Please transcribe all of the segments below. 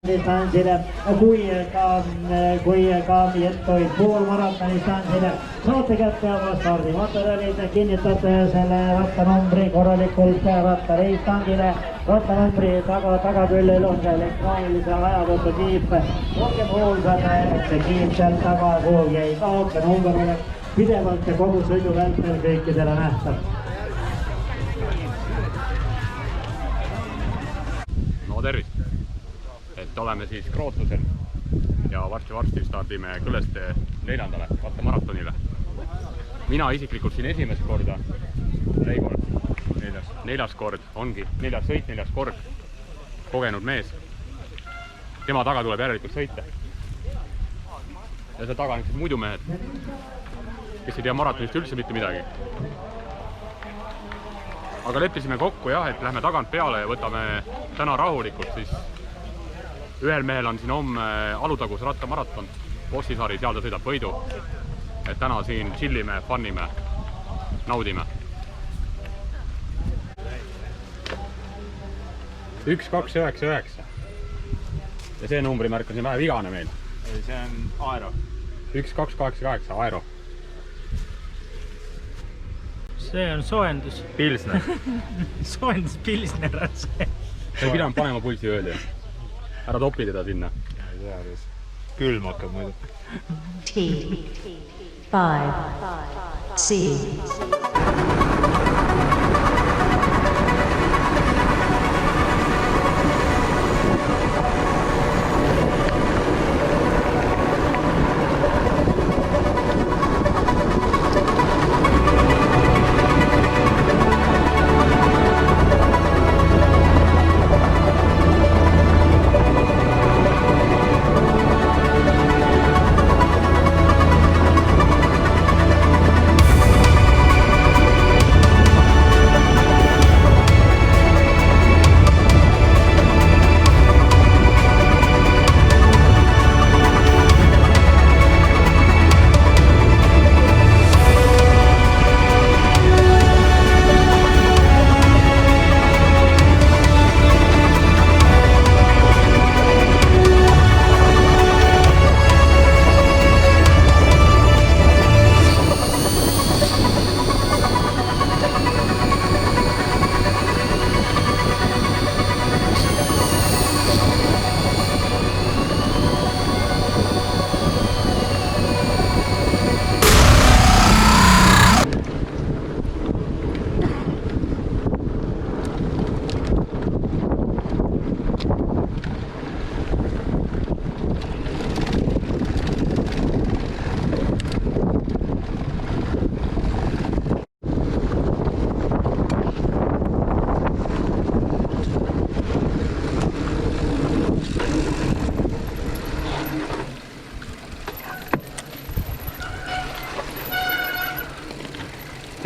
distansile kui ka jättuid poolmaratoni distansile saate kätte oma stardimaterjalid, kinnitate selle rattanumbri korralikult rattareistandile. Rattanumbri tagaküljel on ka elektroonilise ajavõtukiip. Olgem hoolsad, et see kiip seal taga kuhugi ei kaoks, see number oleks pidevalt ja kogu sõidu vältel kõikidele nähtav. No tervist! Et oleme siis Krootusel ja varsti stardime Kõleste 4. rattamaratonile. Mina isiklikult siin esimest korda, Reigor neljas kord, ongi neljas sõit, neljas kord, kogenud mees. Tema taga tuleb järelikult sõita. Ja seal taga on siis muidu mehed, kes ei tea maratonist üldse mitte midagi. Aga leppisime kokku jah, et lähme tagant peale ja võtame täna rahulikult, siis ühel mehel on siin homme Alutagus rattamaraton, Bossisari, seal ta sõidab võidu. Et täna siin chillime, fannime, naudime. 1299. Ja see numbrimärk on siin vähe vigane meil. See on Aero. 1288 Aero. See on soojendus. Pilsner. Soojendus Pilsner on see. Sa ei pidanud panema pulsi öödi. Ära topi teda sinna. Külm hakkab muidu. T5 C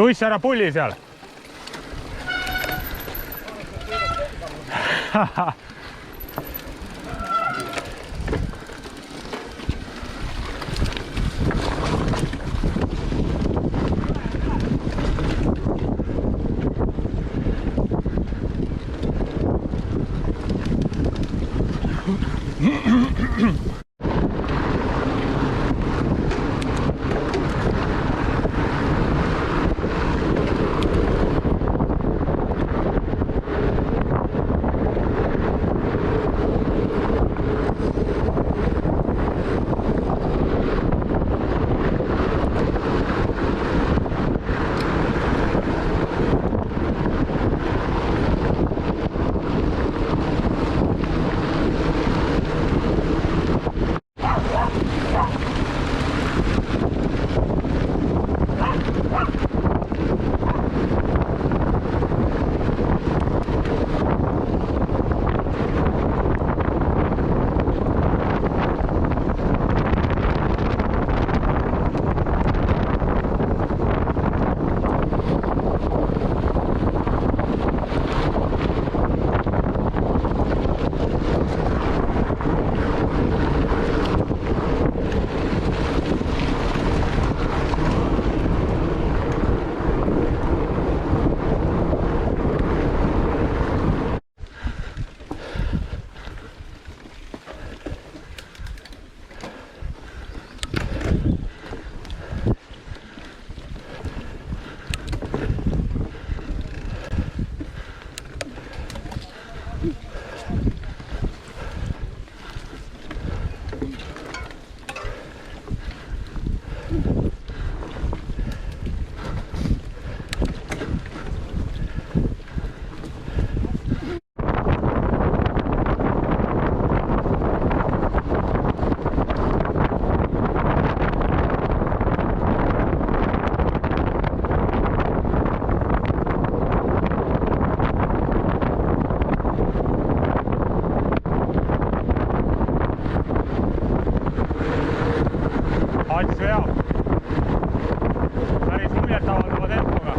Juiss, ära pulli seal! Ants veab päris muljetavaldava tempoga.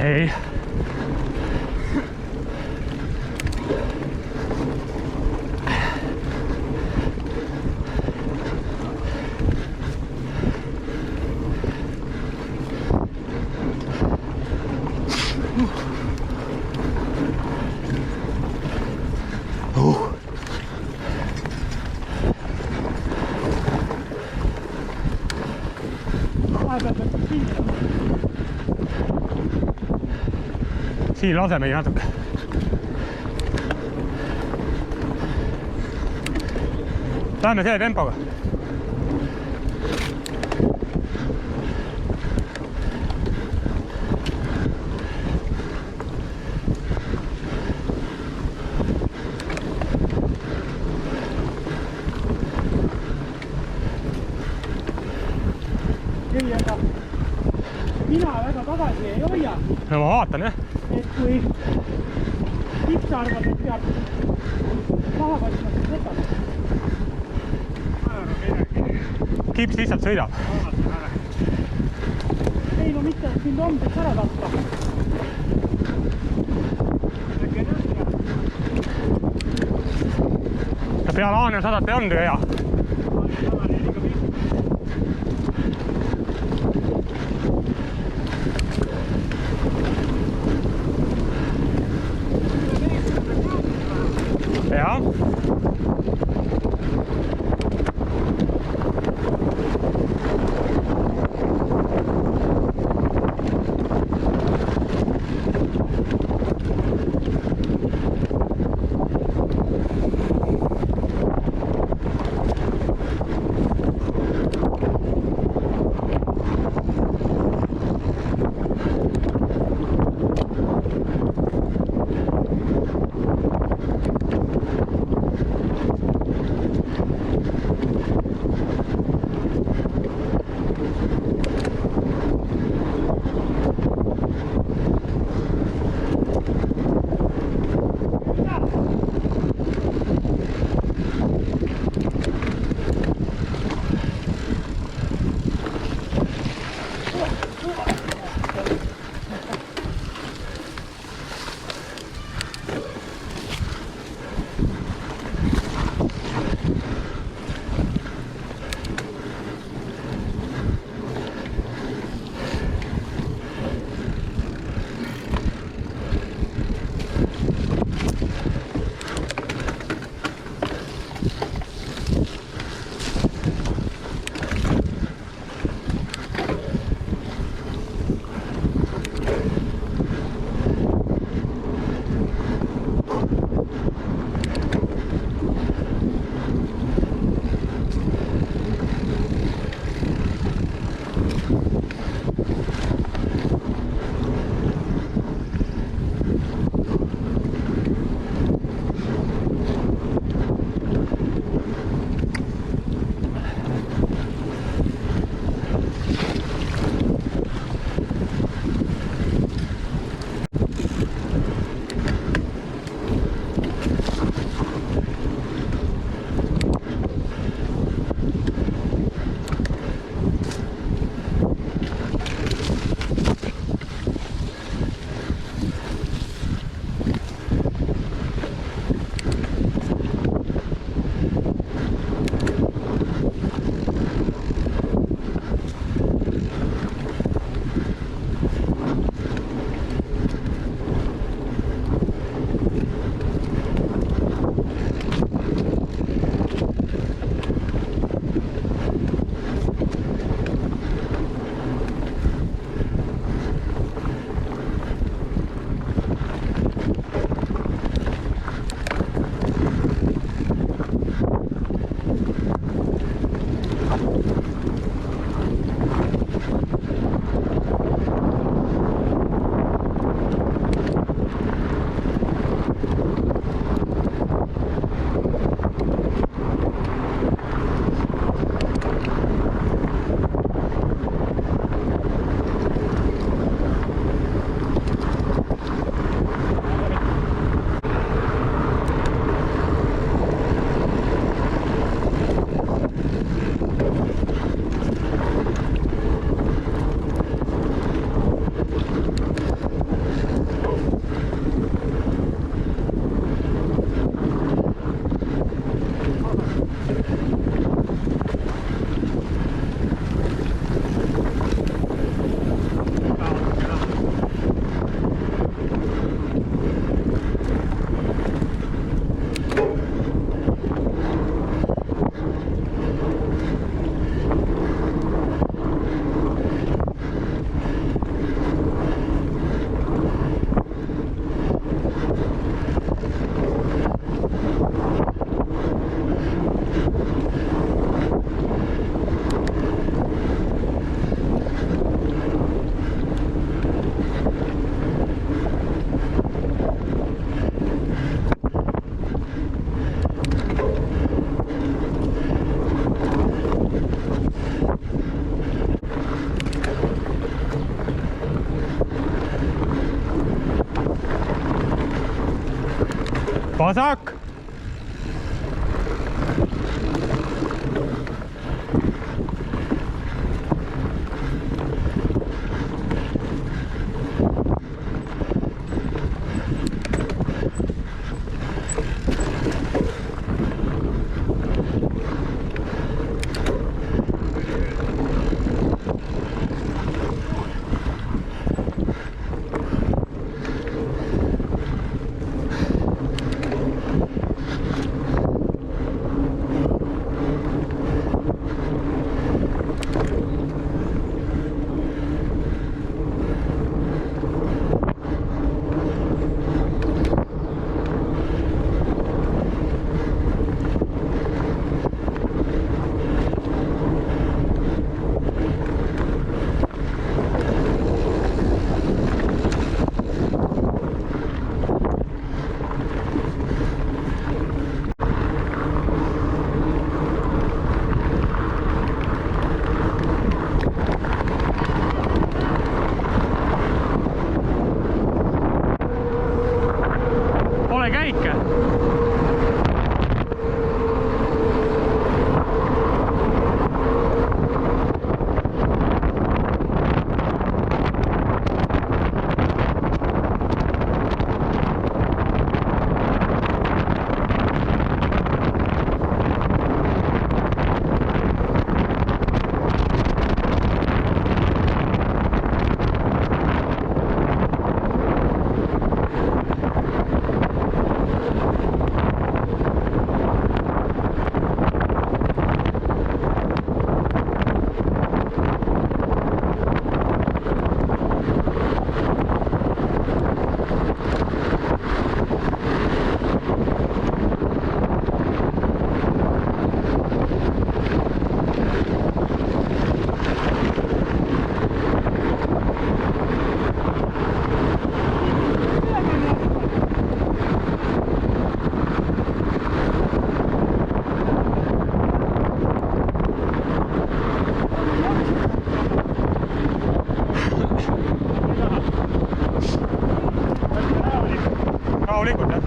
ei. Siin lase meid natuke. Läheme selle tempoga. Ei, aga mina väga tagasi ei hoia. No ma vaatan jah. Et kui tips arvab, et peab maha võtma, siis võtab. Kips lihtsalt sõidab. Ei no mitte, et sind homseks ära tappa. Ta peale Aanel 100 ei olnud ju hea. Ja. vasak. Pole käike. Rahulikult, jah.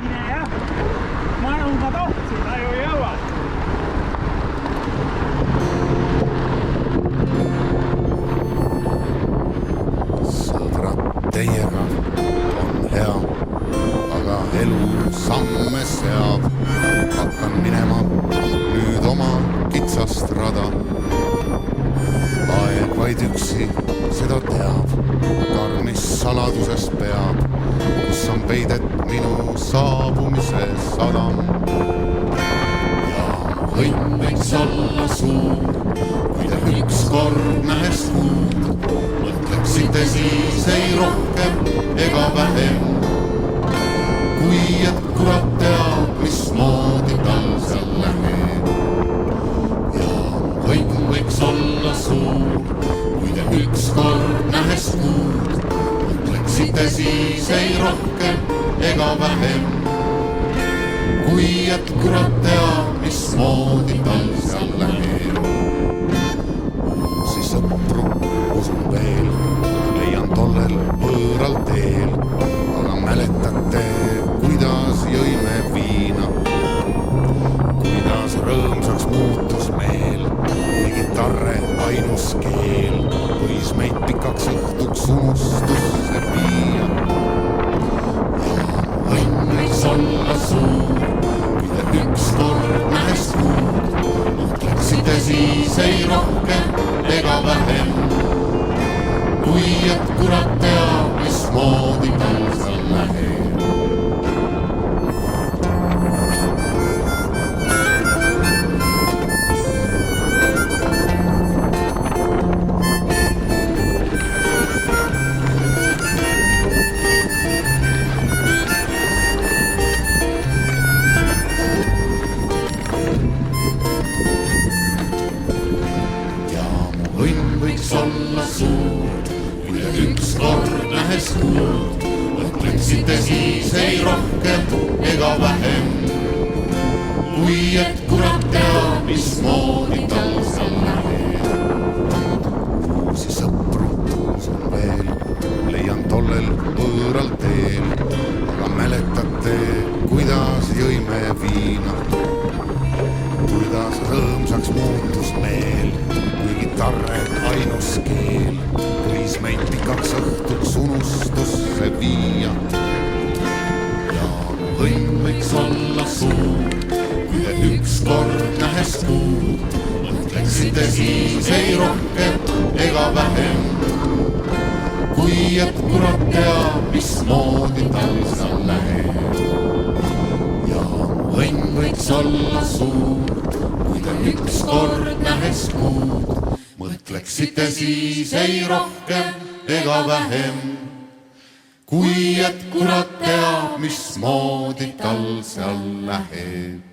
Mine jah. Ma tohtsin. Ma ju ei jõua. Sõbrad, teiega on hea, aga elu samme seab. Hakkan minema nüüd oma kitsast rada. Aeg vaid üksi seda teab, karmis saladuses peab, kus on peidet minu saabumise sadam. Ja õnn võiks olla suur, kui te ükskord nähes kuud, mõtleksite siis ei rohkem ega vähem. Kui et kurat teab, mismoodi tal seal läheb. Ja õnn võiks olla suur, kui te ükskord nähes kuud, mõtleksite siis ei rohkem ega vähem. Kui et kurat teab, mismoodi tal seal läheb. Uusi sõpru usun veel, leian tollel võõral teel, aga mäletate, kuidas jõime viina, kuidas rõõmsaks muutus meel, kui kitarre ainus keel võis meid pikaks õhtuks unustusse viia. Ja õnn võiks olla suur, kui te ükskord nähes kuud, mõtleksite siis ei rohkem ega vähem. Kui et kurat teab, mismoodi tal seal läheb. Ja mu õnn võiks olla suur, kui ükskord nähes kuud, mõtleksite siis ei rohkem ega vähem, kui et kurat teab, mismoodi tal seal läheb. Uusi sõpru on veel, leian tollel võõral teel, aga mäletate, kuidas jõime viina, kuidas rõõmsaks muutus meel, kui kitarre ainus keel võis meid pikaks õhtuks unustusse viia. Ja õnn võiks olla suur, kui te ükskord nähes kuud, mõtleksite siis ei rohkem ega vähem, kui et kurat teab, mismoodi tal seal läheb. Ja õnn võiks olla suur, kui te ükskord nähes kuud, mõtleksite siis ei rohkem ega vähem, kui et kurat teab, mismoodi tal seal läheb.